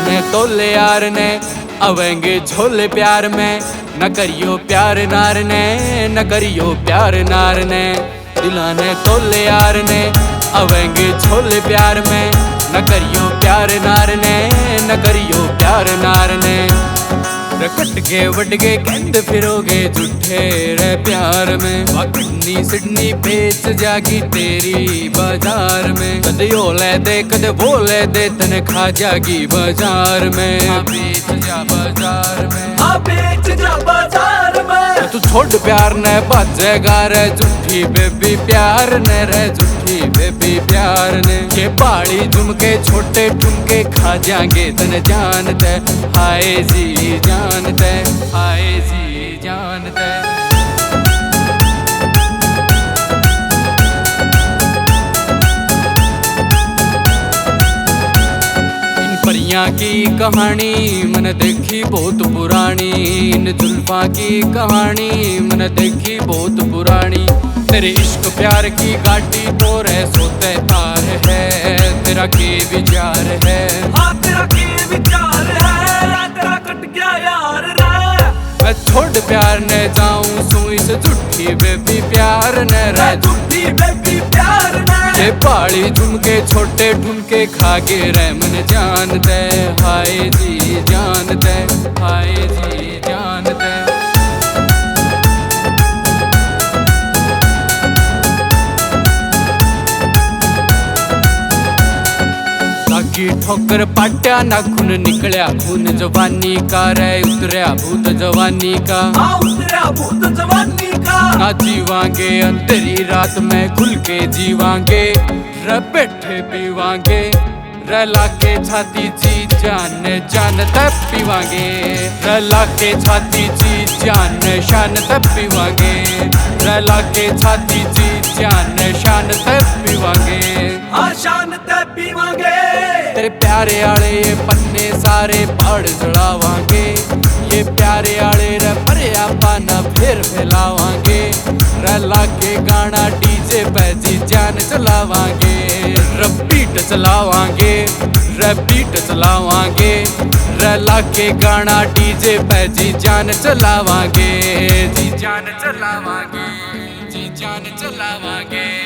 ने तोले यार ने अवेंगे झोले प्यार में। न करियो प्यार नार ने, न करियो प्यार नार ने। दिलाने तोले यार ने अवेंगे झोले प्यार में। न करियो प्यार नार ने, न करियो प्यार नार ने। कट के वट के कहते फिरोगे झूठे रे प्यार में। किडनी सिडनी बेच जागी तेरी बाजार में। कदे ओले दे कदे बोले दे तने खा जागी बाजार में। बेच जा बाजार में, बेच जा बाजार में। तू छोड़ प्यार ने बाजेगा रे झूठी बेबी प्यार ने रे झूठी बेबी प्यार ने। ये बाड़ी झुमके छोटे ठुमके खा जाएंगे तने जानते। हाय जी जानते, हाय जी जानते। इन परियां की कहानी मैंने देखी बहुत पुरानी। इन जुल्फा की कहानी मैंने देखी बहुत पुरानी। तेरे इश्क प्यार की गाड़ी तो रे सोते तार है। तेरा के विचार है, तेरा के विचार है। तेरा कट गया यार रे। मैं छोड़ प्यार ने जाऊं सू इस झूठी बेबी प्यार ने रे झूठी बेबी प्यार ने। ये पाड़ी झुमके छोटे ठुमके खागे रे मन जानते। हाय जी जानते, हाय जी जानते। की ठोकर पाट्या ना खून निकलिया खून जवानी का रे। उतरिया भूत जवानी का, उतरिया भूत जवानी का। ना जीवांगे अंतरी रात में खुल के जीवांगे। रे बैठे पीवांगे रे लाके छाती जी जान जान तब पीवांगे। रे लाके छाती जी जान शान तब पीवांगे। रे लाके छाती जी जान शान तब पीवांगे। शान तब पीवांगे। तेरे प्यारे आले ये पन्ने सारे पहाड़ चढ़ावांगे। ये प्यारे आले रे भरिया पाना फिर फैलावांगे। रे लाके गाना डीजे पे जी जान चलावांगे। रबीट चलावांगे, रबीट चलावांगे। रे लाके गाना डीजे पे जी जान चलावांगे। जी जान चलावांगे, जी जान चलावांगे।